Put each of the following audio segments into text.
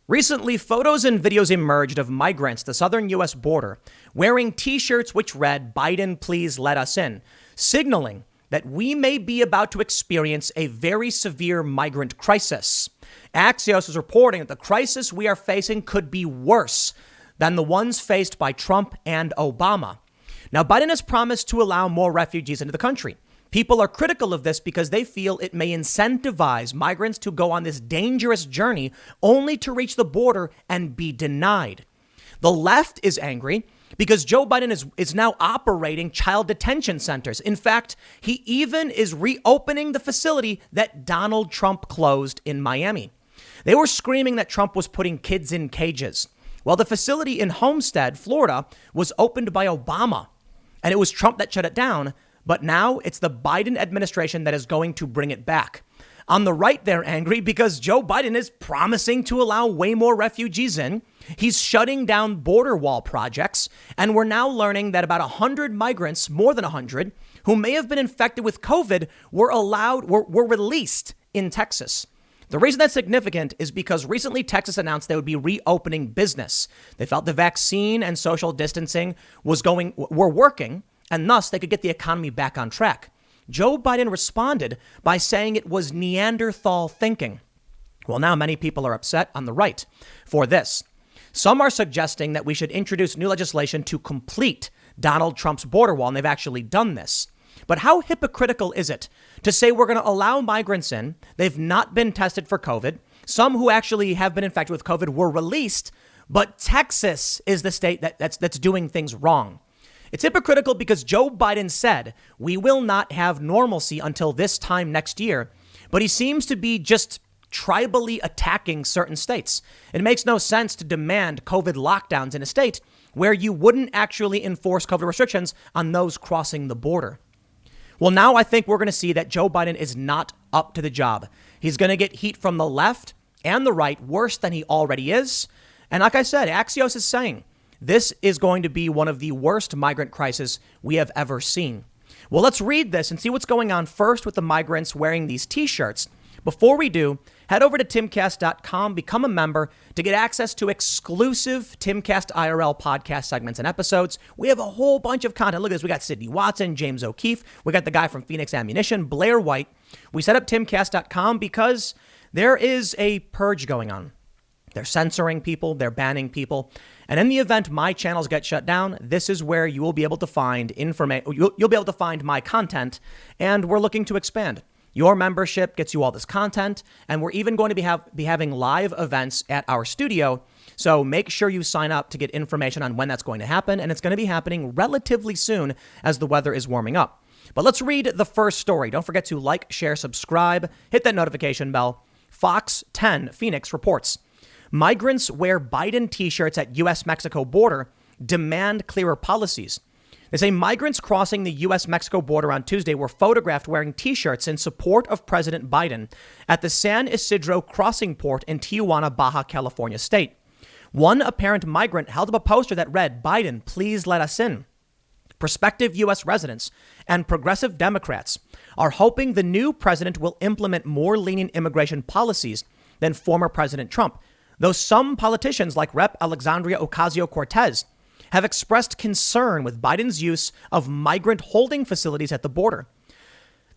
Recently, photos and videos emerged of migrants at the southern U.S. border wearing T-shirts which read, "Biden, please let us in," signaling that we may be about to experience a very severe migrant crisis. Axios is reporting that the crisis we are facing could be worse than the ones faced by Trump and Obama. Now, Biden has promised to allow more refugees into the country. People are critical of this because they feel it may incentivize migrants to go on this dangerous journey only to reach the border and be denied. The left is angry because Joe Biden is now operating child detention centers. In fact, he even is reopening the facility that Donald Trump closed in Miami. They were screaming that Trump was putting kids in cages. Well, the facility in Homestead, Florida, was opened by Obama, and it was Trump that shut it down. But now it's the Biden administration that is going to bring it back. On the right, they're angry because Joe Biden is promising to allow way more refugees in. He's shutting down border wall projects. And we're now learning that about 100 migrants, more than 100, who may have been infected with COVID were released in Texas. The reason that's significant is because recently Texas announced they would be reopening business. They felt the vaccine and social distancing were working, and thus they could get the economy back on track. Joe Biden responded by saying it was Neanderthal thinking. Well, now many people are upset on the right for this. Some are suggesting that we should introduce new legislation to complete Donald Trump's border wall, and they've actually done this. But how hypocritical is it to say we're going to allow migrants in? They've not been tested for COVID. Some who actually have been infected with COVID were released, but Texas is the state that's doing things wrong. It's hypocritical because Joe Biden said we will not have normalcy until this time next year, but he seems to be just tribally attacking certain states. It makes no sense to demand COVID lockdowns in a state where you wouldn't actually enforce COVID restrictions on those crossing the border. Well, now I think we're going to see that Joe Biden is not up to the job. He's going to get heat from the left and the right worse than he already is. And like I said, Axios is saying this is going to be one of the worst migrant crises we have ever seen. Well, let's read this and see what's going on first with the migrants wearing these T-shirts. Before we do, head over to timcast.com, become a member to get access to exclusive Timcast IRL podcast segments and episodes. We have a whole bunch of content. Look at this. We got Sidney Watson, James O'Keefe. We got the guy from Phoenix Ammunition, Blair White. We set up timcast.com because there is a purge going on. They're censoring people. They're banning people. And in the event my channels get shut down, this is where you will be able to find information. You'll be able to find my content, and we're looking to expand. Your membership gets you all this content, and we're even going to be having live events at our studio. So make sure you sign up to get information on when that's going to happen, and it's going to be happening relatively soon as the weather is warming up. But let's read the first story. Don't forget to like, share, subscribe, hit that notification bell. Fox 10 Phoenix reports. Migrants wear Biden T-shirts at U.S.-Mexico border, demand clearer policies. They say migrants crossing the U.S.-Mexico border on Tuesday were photographed wearing T-shirts in support of President Biden at the San Isidro crossing port in Tijuana, Baja California state. One apparent migrant held up a poster that read, "Biden, please let us in." Prospective U.S. residents and progressive Democrats are hoping the new president will implement more lenient immigration policies than former President Trump, though some politicians like Rep. Alexandria Ocasio-Cortez have expressed concern with Biden's use of migrant holding facilities at the border.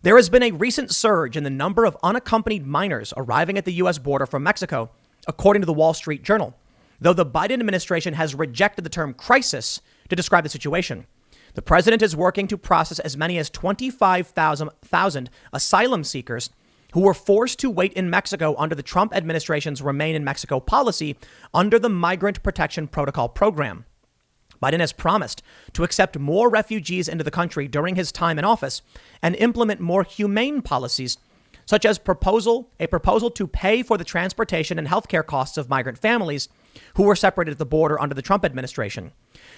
There has been a recent surge in the number of unaccompanied minors arriving at the U.S. border from Mexico, according to the Wall Street Journal, though the Biden administration has rejected the term crisis to describe the situation. The president is working to process as many as 25,000 asylum seekers who were forced to wait in Mexico under the Trump administration's Remain in Mexico policy under the Migrant Protection Protocol program. Biden has promised to accept more refugees into the country during his time in office and implement more humane policies, such as a proposal to pay for the transportation and healthcare costs of migrant families who were separated at the border under the Trump administration.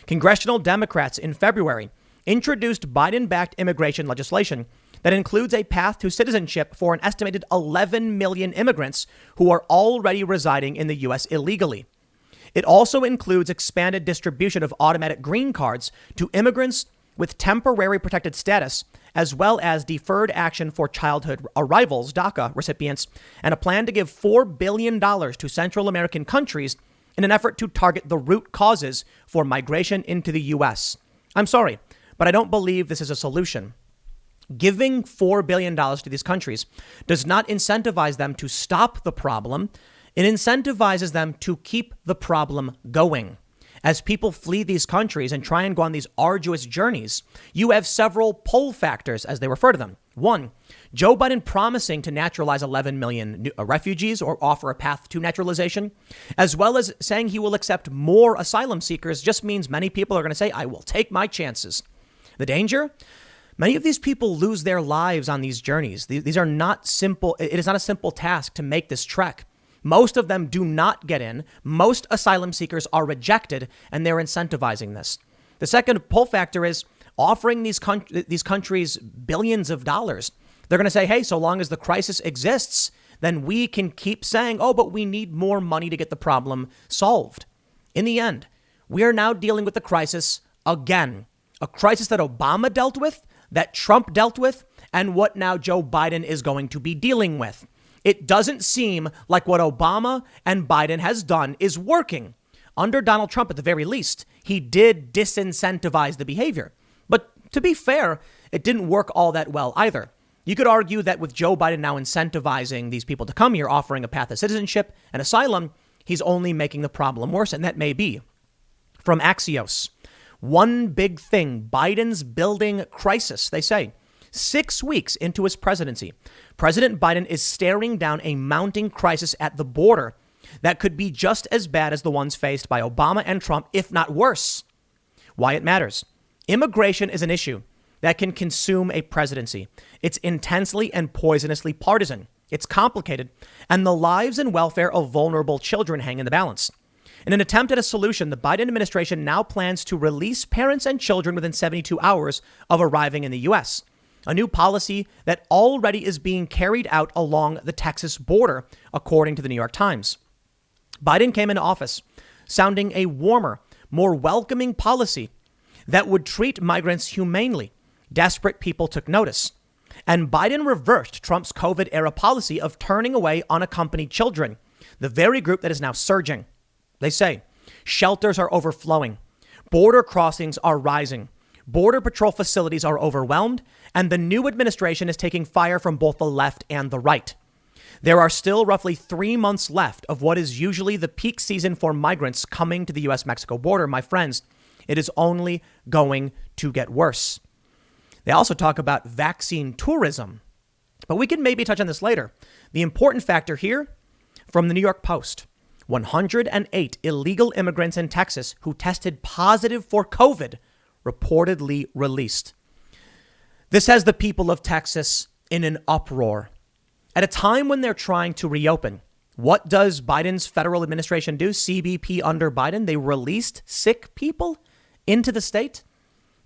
Congressional Democrats in February introduced Biden-backed immigration legislation that includes a path to citizenship for an estimated 11 million immigrants who are already residing in the U.S. illegally. It also includes expanded distribution of automatic green cards to immigrants with temporary protected status, as well as deferred action for childhood arrivals, DACA recipients, and a plan to give $4 billion to Central American countries in an effort to target the root causes for migration into the U.S. I'm sorry, but I don't believe this is a solution. Giving $4 billion to these countries does not incentivize them to stop the problem. It incentivizes them to keep the problem going. As people flee these countries and try and go on these arduous journeys, you have several pull factors, as they refer to them. One, Joe Biden promising to naturalize 11 million refugees or offer a path to naturalization, as well as saying he will accept more asylum seekers, just means many people are going to say, I will take my chances. The danger? Many of these people lose their lives on these journeys. These are not simple. It is not a simple task to make this trek. Most of them do not get in. Most asylum seekers are rejected, and they're incentivizing this. The second pull factor is offering these countries billions of dollars. They're going to say, hey, so long as the crisis exists, then we can keep saying, oh, but we need more money to get the problem solved. In the end, we are now dealing with the crisis again, a crisis that Obama dealt with, that Trump dealt with, and what now Joe Biden is going to be dealing with. It doesn't seem like what Obama and Biden has done is working. Under Donald Trump, at the very least, he did disincentivize the behavior. But to be fair, it didn't work all that well either. You could argue that with Joe Biden now incentivizing these people to come here, offering a path to citizenship and asylum, he's only making the problem worse, and that may be. From Axios, one big thing, Biden's building crisis, they say. 6 weeks into his presidency, President Biden is staring down a mounting crisis at the border that could be just as bad as the ones faced by Obama and Trump, if not worse. Why it matters. Immigration is an issue that can consume a presidency. It's intensely and poisonously partisan. It's complicated, and the lives and welfare of vulnerable children hang in the balance. In an attempt at a solution, the Biden administration now plans to release parents and children within 72 hours of arriving in the U.S., a new policy that already is being carried out along the Texas border, according to the New York Times. Biden came into office sounding a warmer, more welcoming policy that would treat migrants humanely. Desperate people took notice. And Biden reversed Trump's COVID-era policy of turning away unaccompanied children, the very group that is now surging. They say shelters are overflowing, border crossings are rising, border patrol facilities are overwhelmed, and the new administration is taking fire from both the left and the right. There are still roughly 3 months left of what is usually the peak season for migrants coming to the U.S.-Mexico border. My friends, it is only going to get worse. They also talk about vaccine tourism, but we can maybe touch on this later. The important factor here from the New York Post, 108 illegal immigrants in Texas who tested positive for COVID reportedly released. This has the people of Texas in an uproar. At a time when they're trying to reopen, what does Biden's federal administration do? CBP under Biden, they released sick people into the state.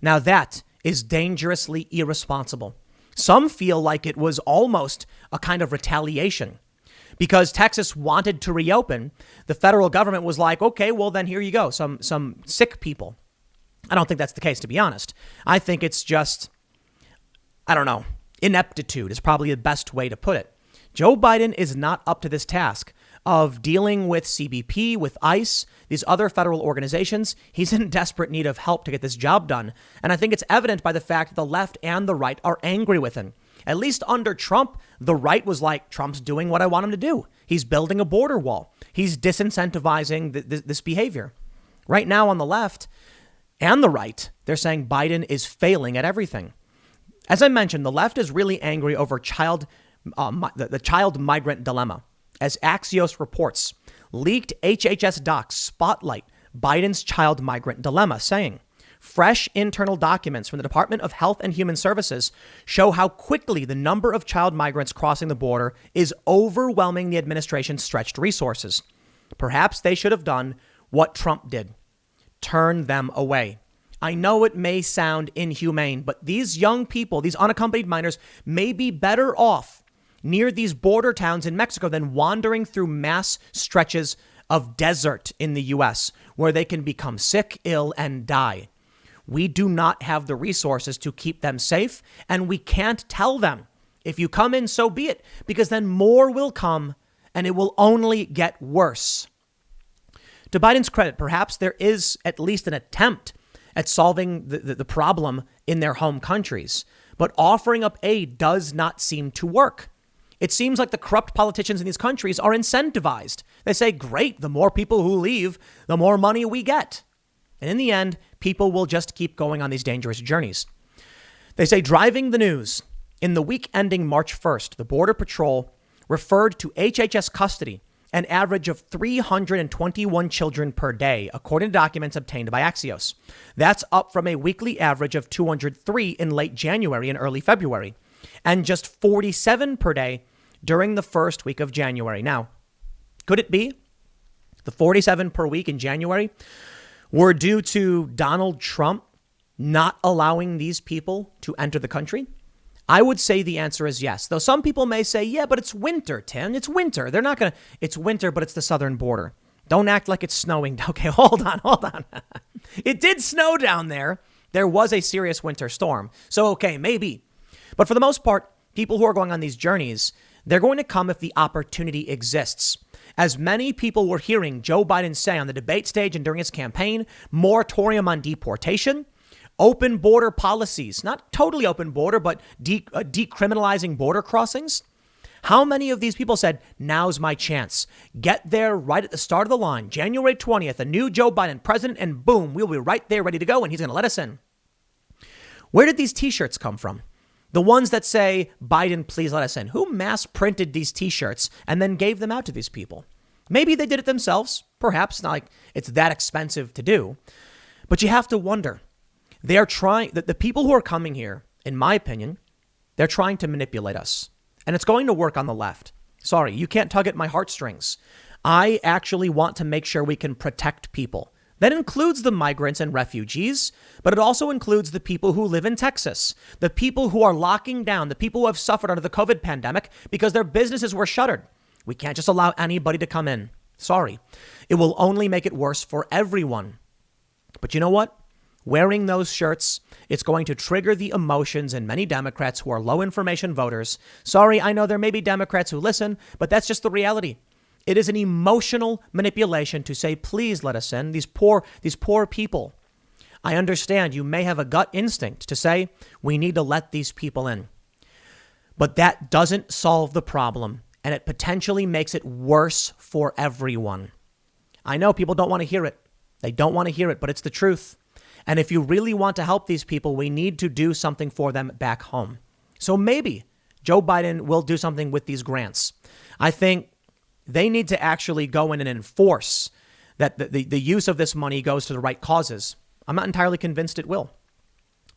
Now that is dangerously irresponsible. Some feel like it was almost a kind of retaliation. Because Texas wanted to reopen, the federal government was like, okay, well, then here you go, some sick people. I don't think that's the case, to be honest. I think it's just, I don't know, ineptitude is probably the best way to put it. Joe Biden is not up to this task of dealing with CBP, with ICE, these other federal organizations. He's in desperate need of help to get this job done. And I think it's evident by the fact that the left and the right are angry with him. At least under Trump, the right was like, Trump's doing what I want him to do. He's building a border wall. He's disincentivizing this behavior. Right now on the left and the right, they're saying Biden is failing at everything. As I mentioned, the left is really angry over the child migrant dilemma. As Axios reports, leaked HHS docs spotlight Biden's child migrant dilemma, saying, fresh internal documents from the Department of Health and Human Services show how quickly the number of child migrants crossing the border is overwhelming the administration's stretched resources. Perhaps they should have done what Trump did, turn them away. I know it may sound inhumane, but these young people, these unaccompanied minors, may be better off near these border towns in Mexico than wandering through mass stretches of desert in the U.S., where they can become sick, ill, and die. We do not have the resources to keep them safe, and we can't tell them, if you come in, so be it, because then more will come and it will only get worse. To Biden's credit, perhaps there is at least an attempt at solving the problem in their home countries, but offering up aid does not seem to work. It seems like the corrupt politicians in these countries are incentivized. They say, great, the more people who leave, the more money we get. And in the end, people will just keep going on these dangerous journeys. They say, driving the news. In the week ending March 1st, the Border Patrol referred to HHS custody an average of 321 children per day, according to documents obtained by Axios. That's up from a weekly average of 203 in late January and early February, and just 47 per day during the first week of January. Now, could it be the 47 per week in January were due to Donald Trump not allowing these people to enter the country? I would say the answer is yes. Though some people may say, yeah, but it's winter, Tim. It's winter. They're not going to. It's winter, but it's the southern border. Don't act like it's snowing. Okay, hold on. It did snow down there. There was a serious winter storm. So, okay, maybe. But for the most part, people who are going on these journeys, they're going to come if the opportunity exists. As many people were hearing Joe Biden say on the debate stage and during his campaign, moratorium on deportation, open border policies, not totally open border, but decriminalizing border crossings. How many of these people said, now's my chance? Get there right at the start of the line, January 20th, a new Joe Biden president, and boom, we'll be right there ready to go, and he's going to let us in. Where did these T-shirts come from? The ones that say, Biden, please let us in. Who mass printed these T-shirts and then gave them out to these people? Maybe they did it themselves. Perhaps not like it's that expensive to do. But you have to wonder. They are trying, the people who are coming here, in my opinion, they're trying to manipulate us. And it's going to work on the left. Sorry, you can't tug at my heartstrings. I actually want to make sure we can protect people. That includes the migrants and refugees, but it also includes the people who live in Texas, the people who are locking down, the people who have suffered under the COVID pandemic because their businesses were shuttered. We can't just allow anybody to come in. Sorry. It will only make it worse for everyone. But you know what? Wearing those shirts, it's going to trigger the emotions in many Democrats who are low information voters. Sorry, I know there may be Democrats who listen, but that's just the reality. It is an emotional manipulation to say, please let us in. These poor people. I understand you may have a gut instinct to say we need to let these people in. But that doesn't solve the problem, and it potentially makes it worse for everyone. I know people don't want to hear it. They don't want to hear it, but it's the truth. And if you really want to help these people, we need to do something for them back home. So maybe Joe Biden will do something with these grants. I think they need to actually go in and enforce that the use of this money goes to the right causes. I'm not entirely convinced it will.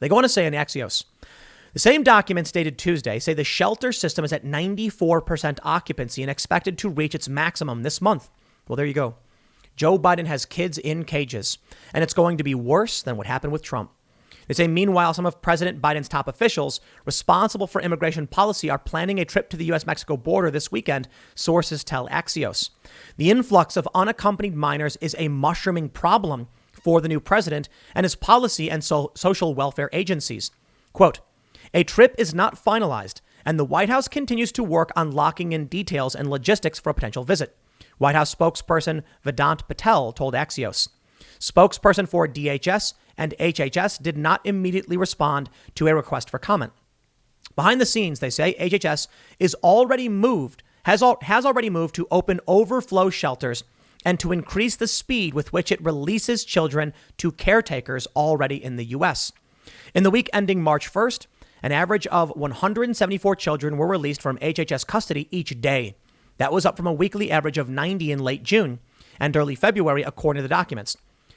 They go on to say in Axios, the same documents dated Tuesday say the shelter system is at 94% occupancy and expected to reach its maximum this month. Well, there you go. Joe Biden has kids in cages, and it's going to be worse than what happened with Trump. They say, meanwhile, some of President Biden's top officials responsible for immigration policy are planning a trip to the U.S.-Mexico border this weekend, sources tell Axios. The influx of unaccompanied minors is a mushrooming problem for the new president and his policy and social welfare agencies. Quote, a trip is not finalized, and the White House continues to work on locking in details and logistics for a potential visit. White House spokesperson Vedant Patel told Axios. Spokesperson for DHS and HHS did not immediately respond to a request for comment. Behind the scenes, they say HHS has already moved to open overflow shelters and to increase the speed with which it releases children to caretakers already in the U.S. In the week ending March 1st, an average of 174 children were released from HHS custody each day. That was up from a weekly average of 90 in late June and early February, according to the documents.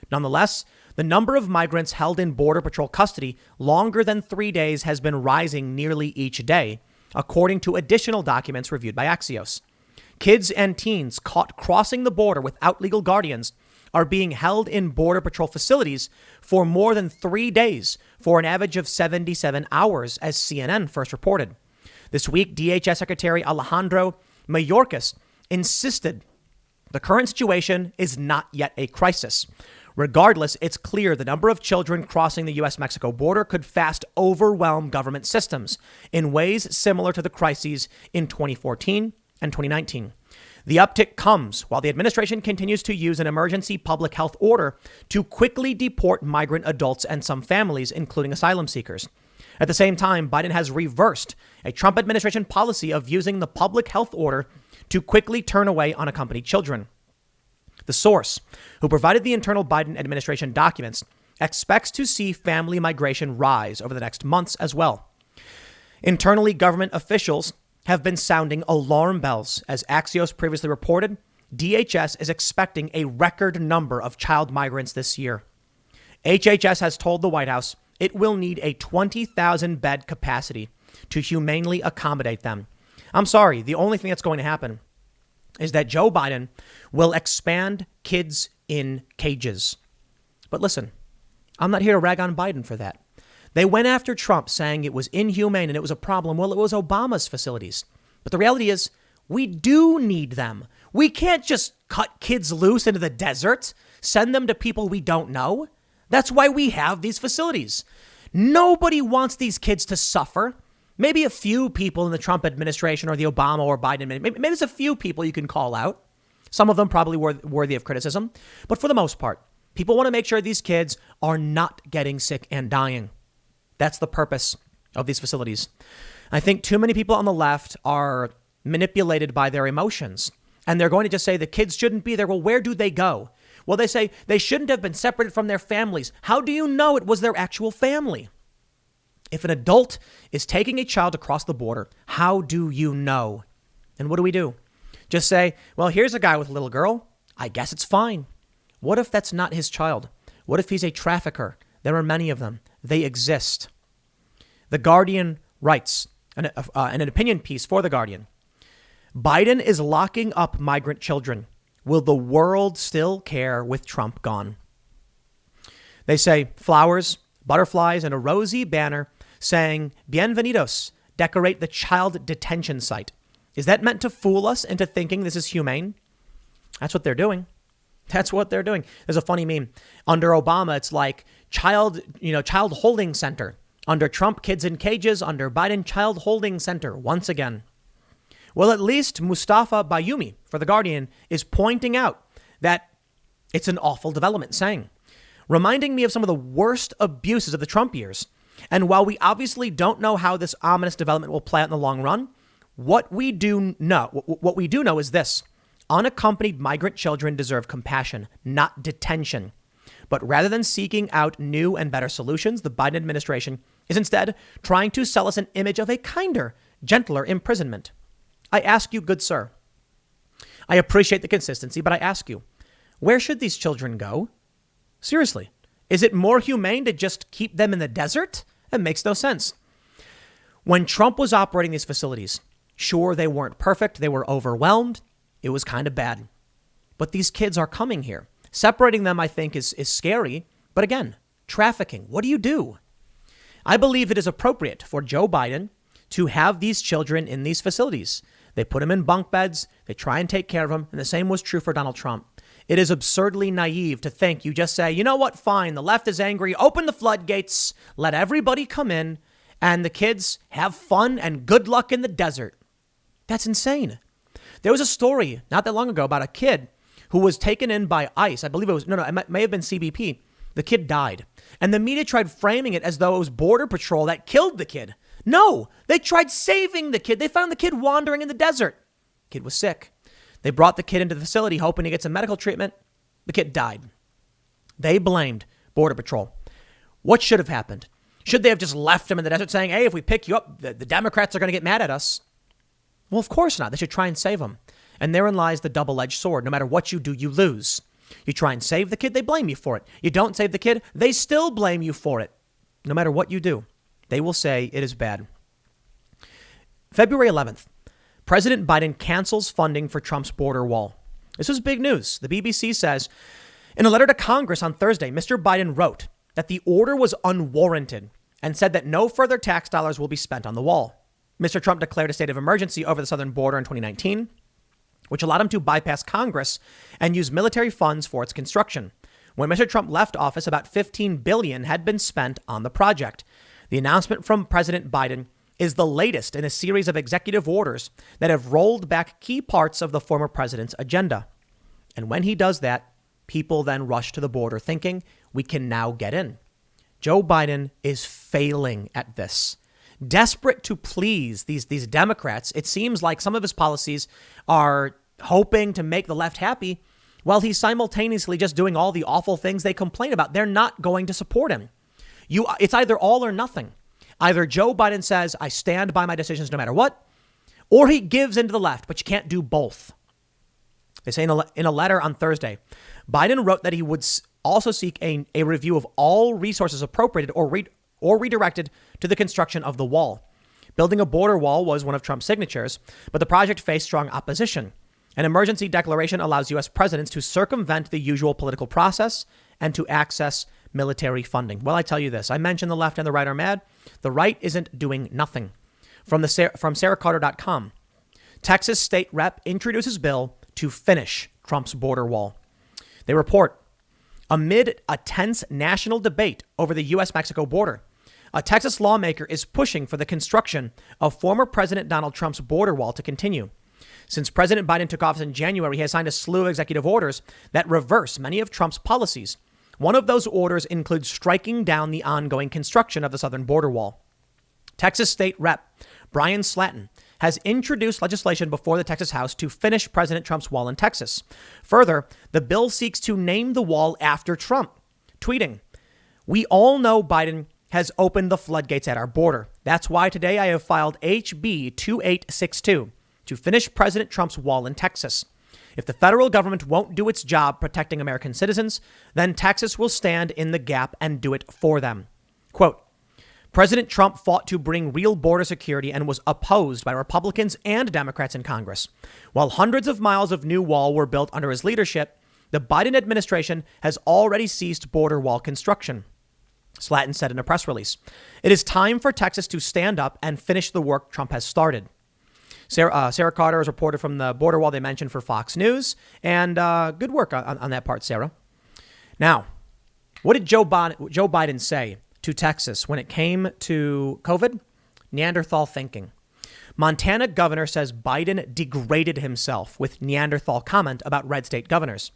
Nonetheless, the number of migrants held in Border Patrol custody longer than 3 days has been rising nearly each day, according to additional documents reviewed by Axios. Kids and teens caught crossing the border without legal guardians are being held in Border Patrol facilities for more than 3 days for an average of 77 hours, as CNN first reported. This week, DHS Secretary Alejandro Mayorkas insisted the current situation is not yet a crisis. Regardless, it's clear the number of children crossing the U.S.-Mexico border could fast overwhelm government systems in ways similar to the crises in 2014 and 2019. The uptick comes while the administration continues to use an emergency public health order to quickly deport migrant adults and some families, including asylum seekers. At the same time, Biden has reversed a Trump administration policy of using the public health order to quickly turn away unaccompanied children. The source, who provided the internal Biden administration documents, expects to see family migration rise over the next months as well. Internally, government officials have been sounding alarm bells. As Axios previously reported, DHS is expecting a record number of child migrants this year. HHS has told the White House it will need a 20,000 bed capacity to humanely accommodate them. I'm sorry, the only thing that's going to happen is that Joe Biden will expand kids in cages. But listen, I'm not here to rag on Biden for that. They went after Trump saying it was inhumane and it was a problem. Well, it was Obama's facilities. But the reality is we do need them. We can't just cut kids loose into the desert, send them to people we don't know. That's why we have these facilities. Nobody wants these kids to suffer. Maybe a few people in the Trump administration or the Obama or Biden administration. Maybe there's a few people you can call out. Some of them probably worthy of criticism. But for the most part, people want to make sure these kids are not getting sick and dying. That's the purpose of these facilities. I think too many people on the left are manipulated by their emotions. And they're going to just say the kids shouldn't be there. Well, where do they go? Well, they say they shouldn't have been separated from their families. How do you know it was their actual family? If an adult is taking a child across the border, how do you know? And what do? Just say, well, here's a guy with a little girl. I guess it's fine. What if that's not his child? What if he's a trafficker? There are many of them. They exist. The Guardian writes an opinion piece for The Guardian. Biden is locking up migrant children. Will the world still care with Trump gone? They say flowers, butterflies, and a rosy banner saying, Bienvenidos, decorate the child detention site. Is that meant to fool us into thinking this is humane? That's what they're doing. That's what they're doing. There's a funny meme. Under Obama, it's like child holding center. Under Trump, kids in cages. Under Biden, child holding center once again. Well, at least Mustafa Bayoumi for The Guardian is pointing out that it's an awful development, saying, reminding me of some of the worst abuses of the Trump years. And while we obviously don't know how this ominous development will play out in the long run, what we do know is this. Unaccompanied migrant children deserve compassion, not detention. But rather than seeking out new and better solutions, the Biden administration is instead trying to sell us an image of a kinder, gentler imprisonment. I ask you, good sir, I appreciate the consistency, but I ask you, where should these children go? Seriously, is it more humane to just keep them in the desert? It makes no sense. When Trump was operating these facilities, sure, they weren't perfect. They were overwhelmed. It was kind of bad. But these kids are coming here. Separating them, I think, is scary. But again, trafficking. What do? I believe it is appropriate for Joe Biden to have these children in these facilities. They put them in bunk beds. They try and take care of them. And the same was true for Donald Trump. It is absurdly naive to think you just say, you know what? Fine. The left is angry. Open the floodgates. Let everybody come in. And the kids have fun and good luck in the desert. That's insane. There was a story not that long ago about a kid who was taken in by ICE. I believe it was, it may have been CBP. The kid died. And the media tried framing it as though it was Border Patrol that killed the kid. No, they tried saving the kid. They found the kid wandering in the desert. Kid was sick. They brought the kid into the facility hoping to get some medical treatment. The kid died. They blamed Border Patrol. What should have happened? Should they have just left him in the desert saying, hey, if we pick you up, the Democrats are going to get mad at us? Well, of course not. They should try and save him. And therein lies the double-edged sword. No matter what you do, you lose. You try and save the kid, they blame you for it. You don't save the kid, they still blame you for it. No matter what you do, they will say it is bad. February 11th, President Biden cancels funding for Trump's border wall. This was big news. The BBC says, in a letter to Congress on Thursday, Mr. Biden wrote that the order was unwarranted and said that no further tax dollars will be spent on the wall. Mr. Trump declared a state of emergency over the southern border in 2019, which allowed him to bypass Congress and use military funds for its construction. When Mr. Trump left office, about $15 billion had been spent on the project. The announcement from President Biden is the latest in a series of executive orders that have rolled back key parts of the former president's agenda. And when he does that, people then rush to the border thinking we can now get in. Joe Biden is failing at this. Desperate to please these Democrats, it seems like some of his policies are hoping to make the left happy while he's simultaneously just doing all the awful things they complain about. They're not going to support him. It's either all or nothing. Either Joe Biden says, I stand by my decisions no matter what, or he gives into the left, but you can't do both. They say in a letter on Thursday, Biden wrote that he would also seek a review of all resources appropriated or redirected to the construction of the wall. Building a border wall was one of Trump's signatures, but the project faced strong opposition. An emergency declaration allows U.S. presidents to circumvent the usual political process and to access military funding. Well, I tell you this, I mentioned the left and the right are mad. The right isn't doing nothing. From SarahCarter.com, Texas state rep introduces bill to finish Trump's border wall. They report, amid a tense national debate over the U.S.-Mexico border, a Texas lawmaker is pushing for the construction of former President Donald Trump's border wall to continue. Since President Biden took office in January, he has signed a slew of executive orders that reverse many of Trump's policies. One of those orders includes striking down the ongoing construction of the southern border wall. Texas State Rep. Brian Slatton has introduced legislation before the Texas House to finish President Trump's wall in Texas. Further, the bill seeks to name the wall after Trump, tweeting, "We all know Biden has opened the floodgates at our border. That's why today I have filed HB 2862 to finish President Trump's wall in Texas. If the federal government won't do its job protecting American citizens, then Texas will stand in the gap and do it for them." Quote, President Trump fought to bring real border security and was opposed by Republicans and Democrats in Congress. While hundreds of miles of new wall were built under his leadership, the Biden administration has already ceased border wall construction. Slatton said in a press release, "It is time for Texas to stand up and finish the work Trump has started." Sarah Carter is reported from the border wall they mentioned for Fox News. And good work on that part, Sarah. Now, what did Joe Biden say to Texas when it came to COVID? Neanderthal thinking. Montana governor says Biden degraded himself with Neanderthal comment about red state governors.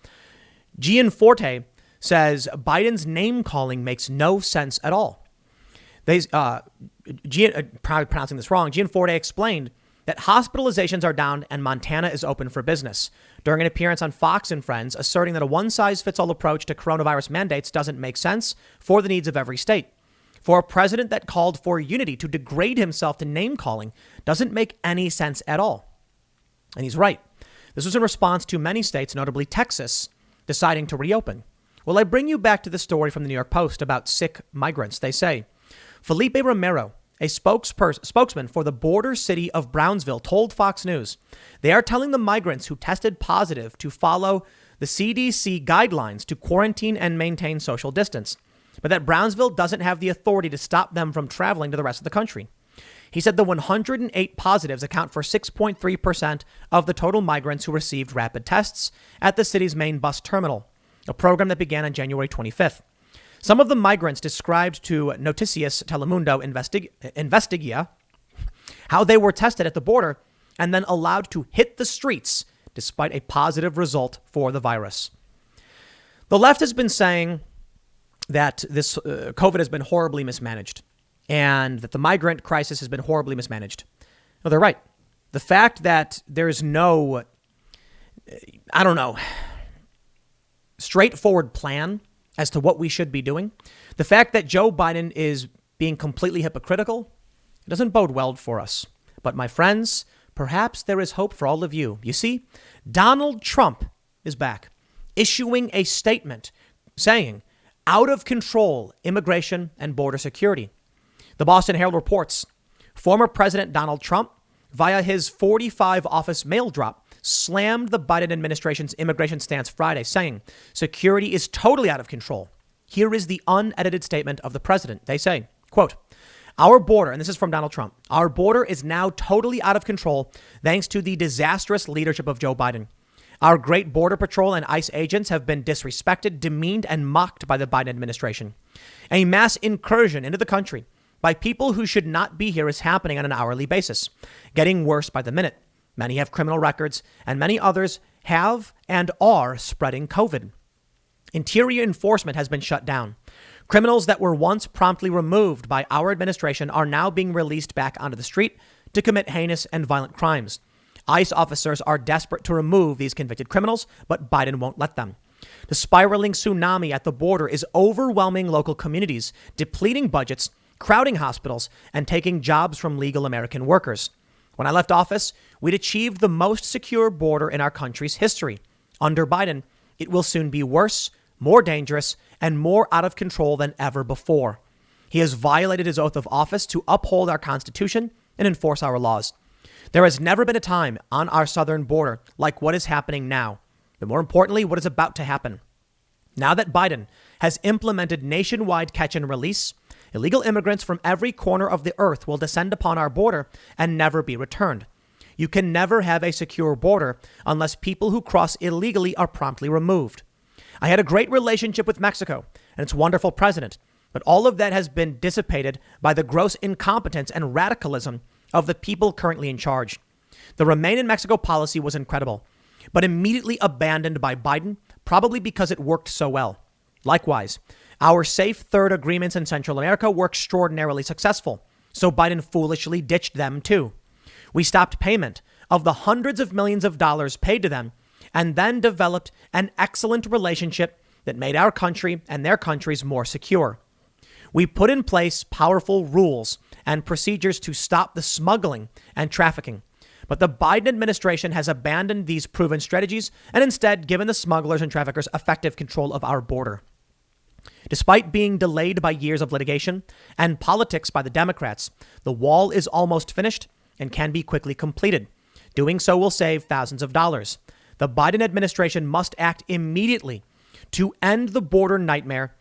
Gianforte says Biden's name calling makes no sense at all. Probably pronouncing this wrong. Gianforte explained that hospitalizations are down and Montana is open for business during an appearance on Fox and Friends, asserting that a one-size-fits-all approach to coronavirus mandates doesn't make sense for the needs of every state. For a president that called for unity to degrade himself to name-calling doesn't make any sense at all. And he's right. This was in response to many states, notably Texas, deciding to reopen. Well, I bring you back to the story from the New York Post about sick migrants. They say, Felipe Romero, a spokesman for the border city of Brownsville, told Fox News they are telling the migrants who tested positive to follow the CDC guidelines to quarantine and maintain social distance, but that Brownsville doesn't have the authority to stop them from traveling to the rest of the country. He said the 108 positives account for 6.3% of the total migrants who received rapid tests at the city's main bus terminal, a program that began on January 25th. Some of the migrants described to Noticias Telemundo Investigia how they were tested at the border and then allowed to hit the streets despite a positive result for the virus. The left has been saying that this COVID has been horribly mismanaged and that the migrant crisis has been horribly mismanaged. No, they're right. The fact that there's no, straightforward plan as to what we should be doing, the fact that Joe Biden is being completely hypocritical, it doesn't bode well for us. But my friends, perhaps there is hope for all of you. You see, Donald Trump is back, issuing a statement saying, out of control immigration and border security. The Boston Herald reports, former President Donald Trump, via his 45 office mail drop, slammed the Biden administration's immigration stance Friday, saying security is totally out of control. Here is the unedited statement of the president. They say, quote, our border, and this is from Donald Trump, our border is now totally out of control thanks to the disastrous leadership of Joe Biden. Our great Border Patrol and ICE agents have been disrespected, demeaned, and mocked by the Biden administration. A mass incursion into the country by people who should not be here is happening on an hourly basis, getting worse by the minute. Many have criminal records, and many others have and are spreading COVID. Interior enforcement has been shut down. Criminals that were once promptly removed by our administration are now being released back onto the street to commit heinous and violent crimes. ICE officers are desperate to remove these convicted criminals, but Biden won't let them. The spiraling tsunami at the border is overwhelming local communities, depleting budgets, crowding hospitals, and taking jobs from legal American workers. When I left office, we'd achieved the most secure border in our country's history. Under Biden, it will soon be worse, more dangerous, and more out of control than ever before. He has violated his oath of office to uphold our Constitution and enforce our laws. There has never been a time on our southern border like what is happening now, but more importantly, what is about to happen. Now that Biden has implemented nationwide catch and release, illegal immigrants from every corner of the earth will descend upon our border and never be returned. You can never have a secure border unless people who cross illegally are promptly removed. I had a great relationship with Mexico and its wonderful president, but all of that has been dissipated by the gross incompetence and radicalism of the people currently in charge. The Remain in Mexico policy was incredible, but immediately abandoned by Biden, probably because it worked so well. Likewise, our safe third agreements in Central America were extraordinarily successful, so Biden foolishly ditched them too. We stopped payment of the hundreds of millions of dollars paid to them and then developed an excellent relationship that made our country and their countries more secure. We put in place powerful rules and procedures to stop the smuggling and trafficking. But the Biden administration has abandoned these proven strategies and instead given the smugglers and traffickers effective control of our border. Despite being delayed by years of litigation and politics by the Democrats, the wall is almost finished and can be quickly completed. Doing so will save thousands of dollars. The Biden administration must act immediately to end the border nightmare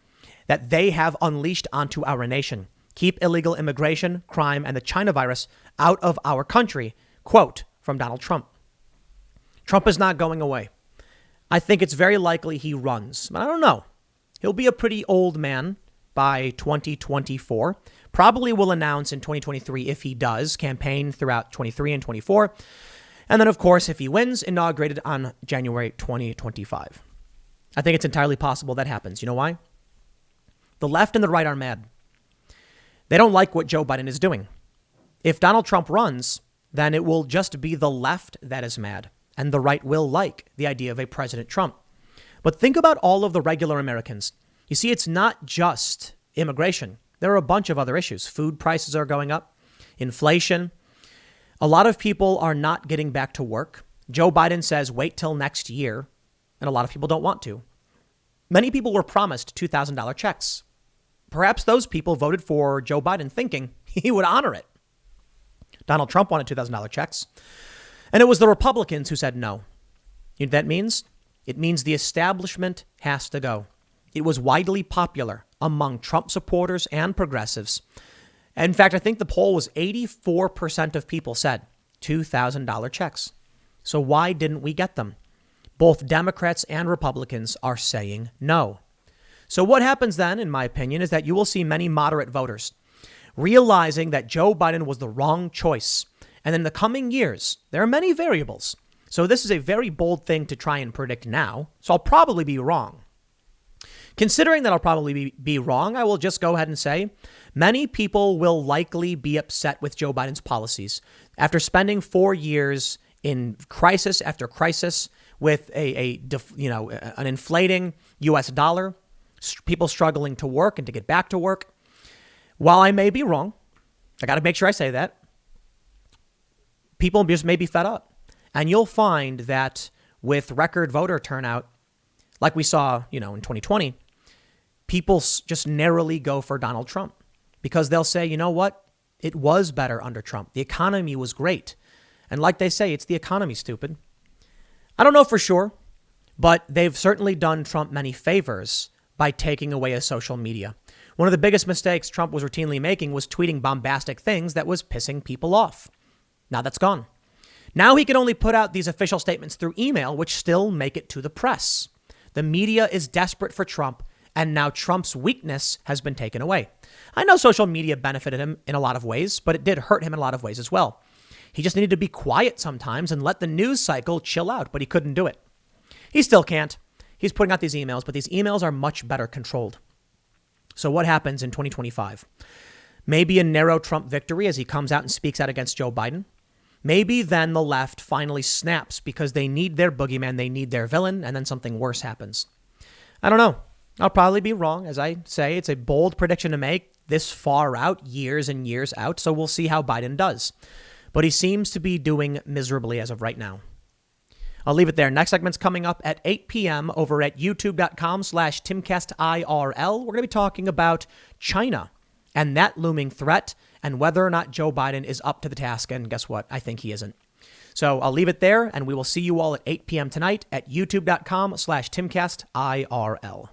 that they have unleashed onto our nation. Keep illegal immigration, crime, and the China virus out of our country. Quote from Donald Trump. Trump is not going away. I think it's very likely he runs, but I don't know. He'll be a pretty old man by 2024. Probably will announce in 2023 if he does, campaign throughout 23 and 24. And then, of course, if he wins, inaugurated on January 2025. I think it's entirely possible that happens. You know why? The left and the right are mad. They don't like what Joe Biden is doing. If Donald Trump runs, then it will just be the left that is mad, and the right will like the idea of a President Trump. But think about all of the regular Americans. You see, it's not just immigration. There are a bunch of other issues. Food prices are going up, inflation. A lot of people are not getting back to work. Joe Biden says, wait till next year. And a lot of people don't want to. Many people were promised $2,000 checks. Perhaps those people voted for Joe Biden thinking he would honor it. Donald Trump wanted $2,000 checks. And it was the Republicans who said no. You know what that means? It means the establishment has to go. It was widely popular among Trump supporters and progressives. In fact, I think the poll was 84% of people said $2,000 checks. So why didn't we get them? Both Democrats and Republicans are saying no. So what happens then, in my opinion, is that you will see many moderate voters realizing that Joe Biden was the wrong choice. And in the coming years, there are many variables. So this is a very bold thing to try and predict now. So I'll probably be wrong. Considering that I'll probably be wrong, I will just go ahead and say many people will likely be upset with Joe Biden's policies after spending 4 years in crisis after crisis with an inflating U.S. dollar, people struggling to work and to get back to work. While I may be wrong, I got to make sure I say that. People just may be fed up. And you'll find that with record voter turnout, like we saw, in 2020, people just narrowly go for Donald Trump because they'll say, you know what? It was better under Trump. The economy was great. And like they say, it's the economy, stupid. I don't know for sure, but they've certainly done Trump many favors by taking away his social media. One of the biggest mistakes Trump was routinely making was tweeting bombastic things that was pissing people off. Now that's gone. Now he can only put out these official statements through email, which still make it to the press. The media is desperate for Trump, and now Trump's weakness has been taken away. I know social media benefited him in a lot of ways, but it did hurt him in a lot of ways as well. He just needed to be quiet sometimes and let the news cycle chill out, but he couldn't do it. He still can't. He's putting out these emails, but these emails are much better controlled. So what happens in 2025? Maybe a narrow Trump victory as he comes out and speaks out against Joe Biden. Maybe then the left finally snaps because they need their boogeyman, they need their villain, and then something worse happens. I don't know. I'll probably be wrong. As I say, it's a bold prediction to make this far out, years and years out. So we'll see how Biden does. But he seems to be doing miserably as of right now. I'll leave it there. Next segment's coming up at 8 p.m. over at youtube.com/TimcastIRL. We're going to be talking about China and that looming threat and whether or not Joe Biden is up to the task. And guess what? I think he isn't. So I'll leave it there, and we will see you all at 8 p.m. tonight at youtube.com/TimcastIRL.